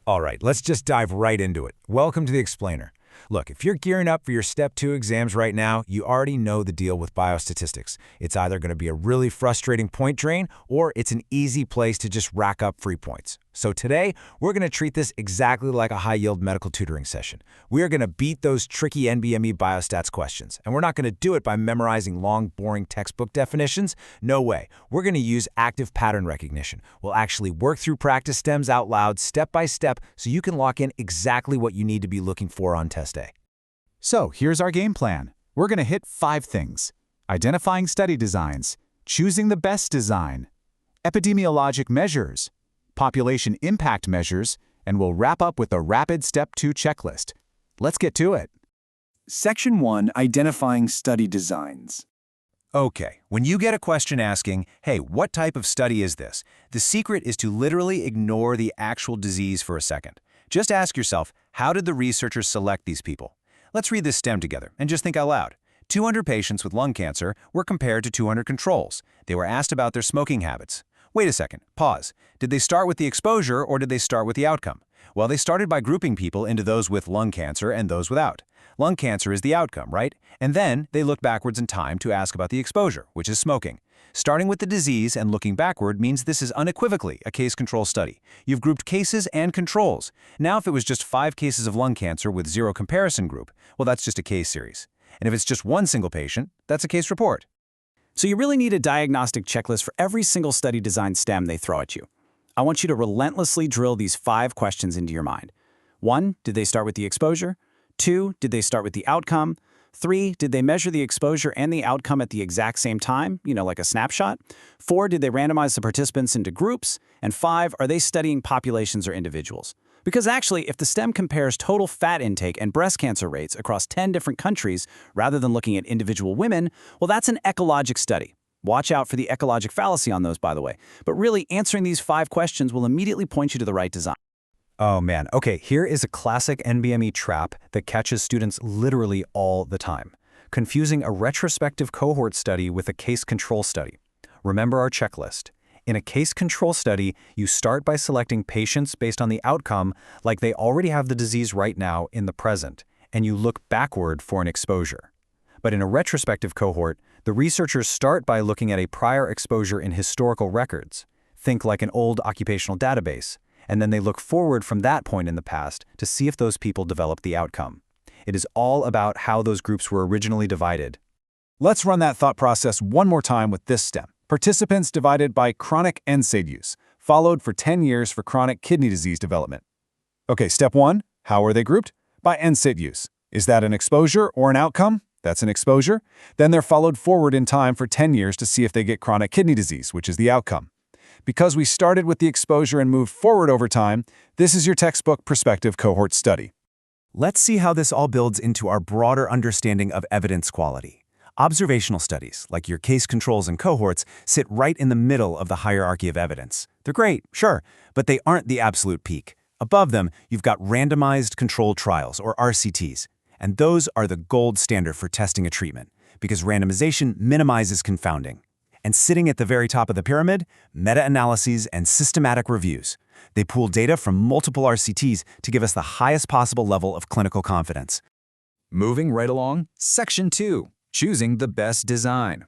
All right, let's just dive right into it. Welcome to the Explainer. Look, if you're gearing up for your Step 2 exams right now, you already know the deal with biostatistics. It's either going to be a really frustrating point drain, or it's an easy place to just rack up free points. So today, we're going to treat this exactly like a high-yield medical tutoring session. We are going to beat those tricky NBME biostats questions, and we're not going to do it by memorizing long, boring textbook definitions. No way. We're going to use active pattern recognition. We'll actually work through practice stems out loud, step by step, so you can lock in exactly what you need to be looking for on test day. So here's our game plan. We're going to hit 5 things: identifying study designs, choosing the best design, epidemiologic measures, population impact measures, and we'll wrap up with a rapid Step 2 checklist. Let's get to it. Section 1, Identifying Study Designs. Okay, when you get a question asking, hey, what type of study is this? The secret is to literally ignore the actual disease for a second. Just ask yourself, how did the researchers select these people? Let's read this stem together and just think out loud. 200 patients with lung cancer were compared to 200 controls. They were asked about their smoking habits. Wait a second, pause. Did they start with the exposure or did they start with the outcome? Well, they started by grouping people into those with lung cancer and those without. Lung cancer is the outcome, right? And then they looked backwards in time to ask about the exposure, which is smoking. Starting with the disease and looking backward means this is unequivocally a case-control study. You've grouped cases and controls. Now, if it was just 5 cases of lung cancer with 0 comparison group, well, that's just a case series. And if it's just one single patient, that's a case report. So you really need a diagnostic checklist for every single study design stem they throw at you. I want you to relentlessly drill these 5 questions into your mind. 1, did they start with the exposure? 2, did they start with the outcome? 3, did they measure the exposure and the outcome at the exact same time, like a snapshot? 4, did they randomize the participants into groups? And 5, are they studying populations or individuals? Because actually, if the stem compares total fat intake and breast cancer rates across 10 different countries rather than looking at individual women, well, that's an ecologic study. Watch out for the ecologic fallacy on those, by the way. But really, answering these 5 questions will immediately point you to the right design. Oh man, okay, here is a classic NBME trap that catches students literally all the time. Confusing a retrospective cohort study with a case control study. Remember our checklist. In a case control study, you start by selecting patients based on the outcome, like they already have the disease right now in the present, and you look backward for an exposure. But in a retrospective cohort, the researchers start by looking at a prior exposure in historical records. Think like an old occupational database. And then they look forward from that point in the past to see if those people developed the outcome. It is all about how those groups were originally divided. Let's run that thought process one more time with this stem. Participants divided by chronic NSAID use, followed for 10 years for chronic kidney disease development. Okay, step 1, how are they grouped? By NSAID use. Is that an exposure or an outcome? That's an exposure. Then they're followed forward in time for 10 years to see if they get chronic kidney disease, which is the outcome. Because we started with the exposure and moved forward over time, this is your textbook prospective cohort study. Let's see how this all builds into our broader understanding of evidence quality. Observational studies, like your case controls and cohorts, sit right in the middle of the hierarchy of evidence. They're great, sure, but they aren't the absolute peak. Above them, you've got randomized controlled trials, or RCTs, and those are the gold standard for testing a treatment, because randomization minimizes confounding. And sitting at the very top of the pyramid, meta-analyses and systematic reviews. They pool data from multiple RCTs to give us the highest possible level of clinical confidence. Moving right along, Section 2, Choosing the Best Design.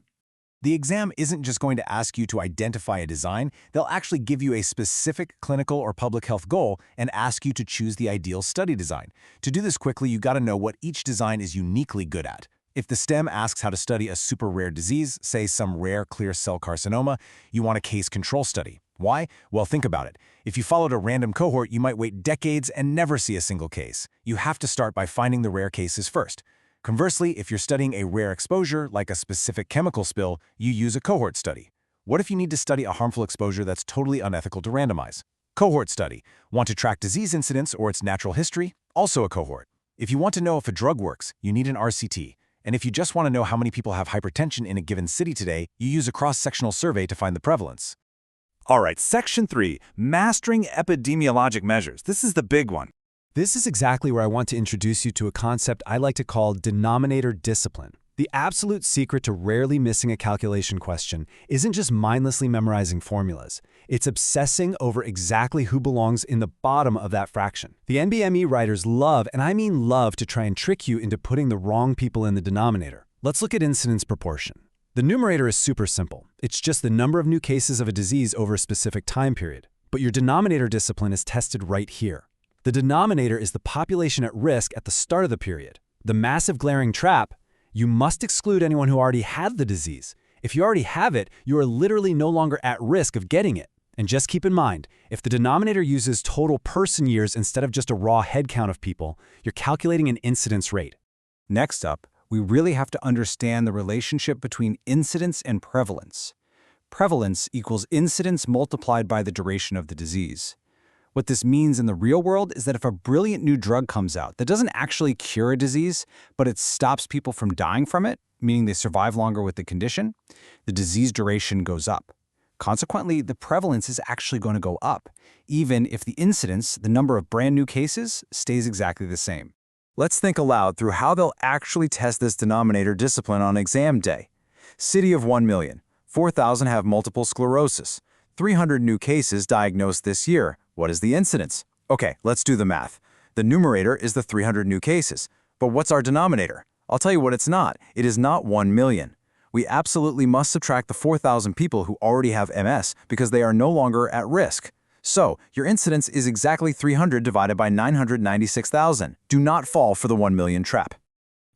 The exam isn't just going to ask you to identify a design, they'll actually give you a specific clinical or public health goal and ask you to choose the ideal study design. To do this quickly, you got to know what each design is uniquely good at. If the STEM asks how to study a super rare disease, say some rare clear cell carcinoma, you want a case control study. Why? Well, think about it. If you followed a random cohort, you might wait decades and never see a single case. You have to start by finding the rare cases first. Conversely, if you're studying a rare exposure, like a specific chemical spill, you use a cohort study. What if you need to study a harmful exposure that's totally unethical to randomize? Cohort study. Want to track disease incidence or its natural history? Also a cohort. If you want to know if a drug works, you need an RCT. And if you just want to know how many people have hypertension in a given city today, you use a cross-sectional survey to find the prevalence. All right, Section 3, Mastering Epidemiologic Measures. This is the big one. This is exactly where I want to introduce you to a concept I like to call denominator discipline. The absolute secret to rarely missing a calculation question isn't just mindlessly memorizing formulas. It's obsessing over exactly who belongs in the bottom of that fraction. The NBME writers love, and I mean love, to try and trick you into putting the wrong people in the denominator. Let's look at incidence proportion. The numerator is super simple. It's just the number of new cases of a disease over a specific time period. But your denominator discipline is tested right here. The denominator is the population at risk at the start of the period. The massive glaring trap: you must exclude anyone who already had the disease. If you already have it, you are literally no longer at risk of getting it. And just keep in mind, if the denominator uses total person years instead of just a raw head count of people, you're calculating an incidence rate. Next up, we really have to understand the relationship between incidence and prevalence. Prevalence equals incidence multiplied by the duration of the disease. What this means in the real world is that if a brilliant new drug comes out that doesn't actually cure a disease, but it stops people from dying from it, meaning they survive longer with the condition, the disease duration goes up. Consequently, the prevalence is actually going to go up, even if the incidence, the number of brand new cases, stays exactly the same. Let's think aloud through how they'll actually test this denominator discipline on exam day. City of 1 million, 4,000 have multiple sclerosis, 300 new cases diagnosed this year. What is the incidence? Okay, let's do the math. The numerator is the 300 new cases. But what's our denominator? I'll tell you what it's not. It is not 1 million. We absolutely must subtract the 4,000 people who already have MS because they are no longer at risk. So, your incidence is exactly 300 divided by 996,000. Do not fall for the 1 million trap.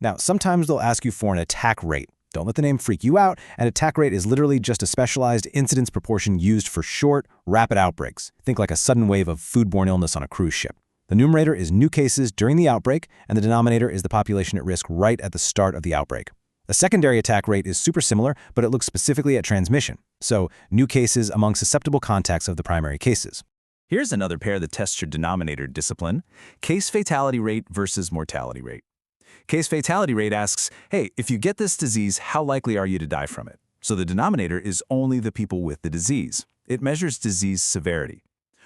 Now, sometimes they'll ask you for an attack rate. Don't let the name freak you out. An attack rate is literally just a specialized incidence proportion used for short, rapid outbreaks. Think like a sudden wave of foodborne illness on a cruise ship. The numerator is new cases during the outbreak, and the denominator is the population at risk right at the start of the outbreak. A secondary attack rate is super similar, but it looks specifically at transmission. So, new cases among susceptible contacts of the primary cases. Here's another pair that tests your denominator discipline: case fatality rate versus mortality rate. Case fatality rate asks, hey, if you get this disease, how likely are you to die from it? So the denominator is only the people with the disease. It measures disease severity.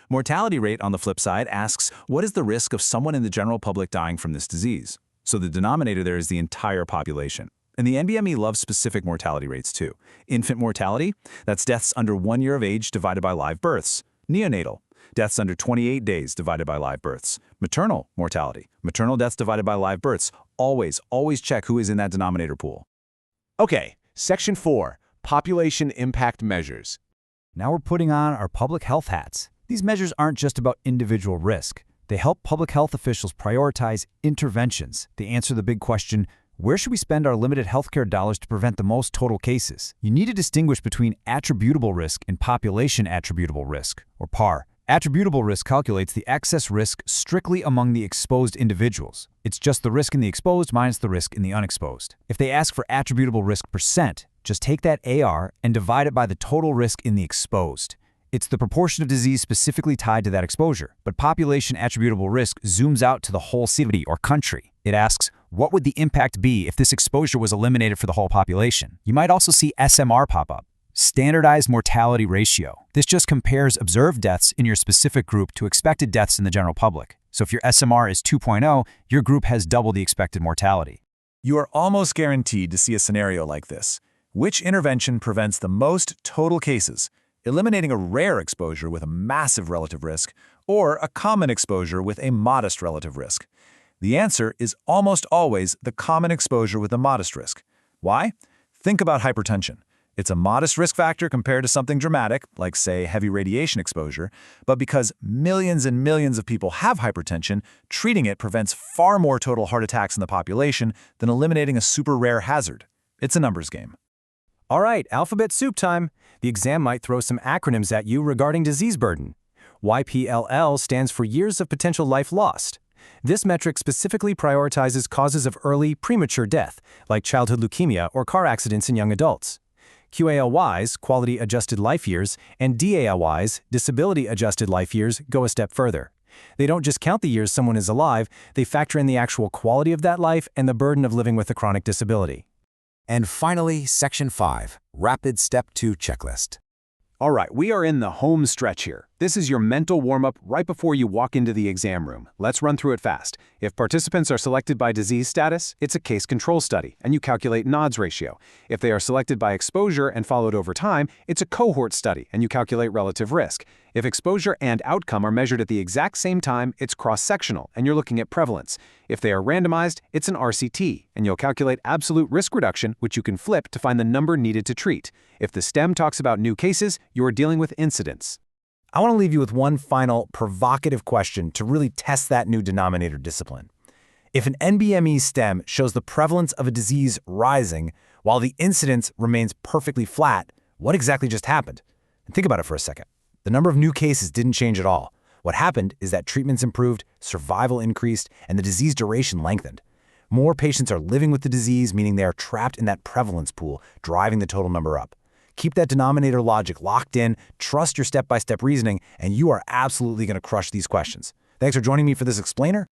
Mortality rate, on the flip side, asks, what is the risk of someone in the general public dying from this disease? So the denominator there is the entire population. And the NBME loves specific mortality rates too. Infant mortality, that's deaths under 1 year of age divided by live births. Neonatal, deaths under 28 days divided by live births. Maternal mortality, maternal deaths divided by live births. Always check who is in that denominator pool. Okay, Section 4, Population Impact Measures. Now we're putting on our public health hats. These measures aren't just about individual risk. They help public health officials prioritize interventions. They answer the big question, where should we spend our limited healthcare dollars to prevent the most total cases? You need to distinguish between attributable risk and population attributable risk, or PAR. Attributable risk calculates the excess risk strictly among the exposed individuals. It's just the risk in the exposed minus the risk in the unexposed. If they ask for attributable risk percent, just take that AR and divide it by the total risk in the exposed. It's the proportion of disease specifically tied to that exposure. But population attributable risk zooms out to the whole city or country. It asks, what would the impact be if this exposure was eliminated for the whole population? You might also see SMR pop up. Standardized mortality ratio. This just compares observed deaths in your specific group to expected deaths in the general public. So if your SMR is 2.0, your group has double the expected mortality. You are almost guaranteed to see a scenario like this. Which intervention prevents the most total cases? Eliminating a rare exposure with a massive relative risk, or a common exposure with a modest relative risk? The answer is almost always the common exposure with a modest risk. Why? Think about hypertension. It's a modest risk factor compared to something dramatic, like, say, heavy radiation exposure, but because millions and millions of people have hypertension, treating it prevents far more total heart attacks in the population than eliminating a super rare hazard. It's a numbers game. All right, alphabet soup time. The exam might throw some acronyms at you regarding disease burden. YPLL stands for Years of Potential Life Lost. This metric specifically prioritizes causes of early, premature death, like childhood leukemia or car accidents in young adults. QALYs, Quality Adjusted Life Years, and DALYs, Disability Adjusted Life Years, go a step further. They don't just count the years someone is alive, they factor in the actual quality of that life and the burden of living with a chronic disability. And finally, Section 5, Rapid Step 2 Checklist. All right, we are in the home stretch here. This is your mental warm-up right before you walk into the exam room. Let's run through it fast. If participants are selected by disease status, it's a case control study, and you calculate an odds ratio. If they are selected by exposure and followed over time, it's a cohort study, and you calculate relative risk. If exposure and outcome are measured at the exact same time, it's cross-sectional, and you're looking at prevalence. If they are randomized, it's an RCT, and you'll calculate absolute risk reduction, which you can flip to find the number needed to treat. If the STEM talks about new cases, you're dealing with incidence. I want to leave you with one final provocative question to really test that new denominator discipline. If an NBME STEM shows the prevalence of a disease rising while the incidence remains perfectly flat, what exactly just happened? And think about it for a second. The number of new cases didn't change at all. What happened is that treatments improved, survival increased, and the disease duration lengthened. More patients are living with the disease, meaning they are trapped in that prevalence pool, driving the total number up. Keep that denominator logic locked in, trust your step-by-step reasoning, and you are absolutely going to crush these questions. Thanks for joining me for this explainer.